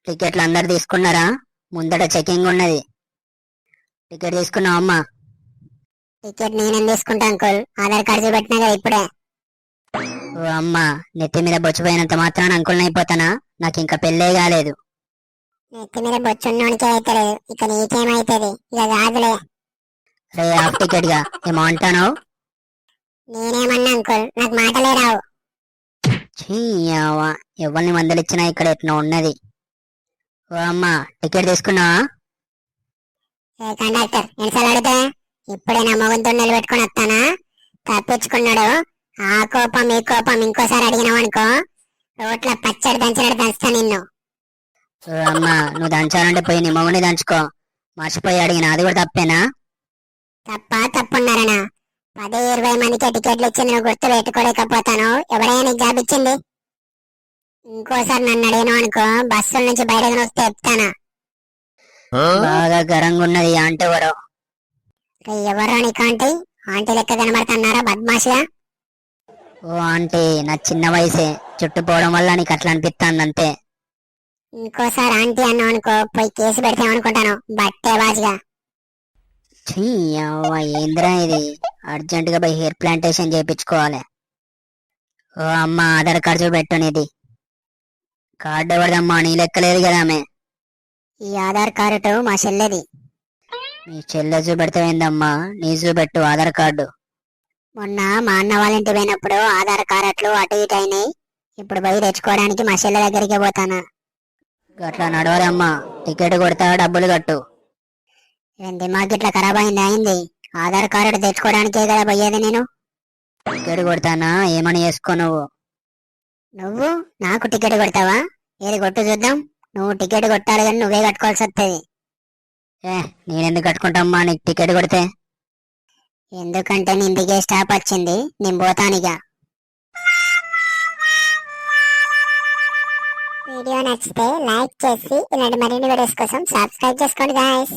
టికెట్లు అందరు తీసుకున్నారా? ముందట చెకింగ్ ఉన్నది. టికెట్ తీసుకున్నావు అమ్మా? టికెట్ నేనేం తీసుకుంటా అంకుల్, ఆధార్ కార్డు చూపెట్టినా కదా ఇప్పుడే. ఓ అమ్మా, నెత్తి మీద బొచ్చిపోయినంత మాత్రాన అంకుల్ని అయిపోతానా? నాకు ఇంకా పెళ్ళే కాలేదు. నెత్తి మీద బొచ్చున్నోనికే అయితలేదు, ఇక నీకేమైతుంది? ఇక కాదులే. రే హాఫ్ టికెట్ గా ఏమో అంటాను. నేనేమన్నా అంకుల్, నాకు మాటలే రావు. ఎవరిని మందలిచ్చినా ఇక్కడ ఎట్లా ఉన్నది. ఓ అమ్మా, టికెట్ తీసుకున్నావా? ఏ కండక్టర్, ఎన్నిసార్లు అడిగితే ఇప్పుడే నా మొగంతో నిలబెట్టుకుని వస్తానా? తప్పించుకున్నాడు. ఆ కోపం ఈ కోపం ఇంకోసారి అడిగినావు అనుకో, రోట్ల పచ్చడి దంచినట్టు దంచుతా నిన్ను. ఓ అమ్మా, నువ్వు దంచాలంటే పోయి నీ మొగుని దంచుకో. మర్చిపోయి అడిగిన అది కూడా తప్పేనా? తప్పున్నారనా? 10-20 మందికి టికెట్లు ఇచ్చి నేను గుర్తు పెట్టుకోలేకపోతాను. ఎవడైనా నీకు జాబ్ ఇచ్చింది? ఇంకోసారి నన్ను అడిగినావు అనుకో, బస్సుల నుంచి బయటకు వస్తే చెప్తానా? బాగా గరంగా ఉన్నది అంటే ఎవరో. ఎవరో నీకు ఆంటీ? ఆంటీ లెక్క కనబడుతున్నారా బద్మాషిగా? ఓ ఆంటీ, నా చిన్న వయసే, చుట్టుపోవడం వల్ల నీకు అట్లా అనిపిస్తుంది అంతే. ఇంకోసారి ఆంటీ అన్నావు అనుకో, పోయి కేసు పెడతామనుకుంటాను బట్టే బాజిగా. ఏంద్రా ఇది? అర్జెంట్ గా పోయి హెయిర్ ప్లాంటేషన్ చేయించుకోవాలి. ఓ అమ్మ, ఆధార్ కార్డు చూపెట్టు నీది. కార్డు ఎవరిదమ్మా? నీ లెక్కలేదు కదా ఆమె. ఈ ఆధార్ కార్డు మా చెల్లెది. మీ చెల్లె చూపెడతావేందమ్మా? నీ చూపెట్టు ఆధార్ కార్డు. మొన్న మా అన్న వాళ్ళ ఇంటి పోయినప్పుడు ఆధార్ కార్డులు అటు ఇటు అయినాయి. ఇప్పుడు పోయి తెచ్చుకోవడానికి మా చెల్లె దగ్గరికి పోతాను. అట్లా నడవదమ్మా, టికెట్ కొడతా, డబ్బులు కట్టు. ఏంటి మాకు ఇట్లా ఖరాబ్ అయింది? ఆధార్ కార్డు తెచ్చుకోవడానికే కదా పోయేది నేను. టికెట్ కొడతానా ఏమని వేసుకో నువ్వు. నువ్వు నాకు టికెట్ కొడతావా? ఏది కొట్టు చూద్దాం. నువ్వు టికెట్ కొట్టాలి కానీ నువ్వే కట్టుకోవాల్సి వస్తుంది. నేనెందుకు కట్టుకుంటామ్మా నీకు టికెట్ కొడితే? ఎందుకంటే నీ దిగే స్టాప్ వచ్చింది, నేను పోతానిగా. వీడియో నచ్చితే లైక్ చేసి ఇలాంటి మరిన్ని వీడియోస్ కోసం సబ్స్క్రైబ్ చేసుకోండి గాయ్స్.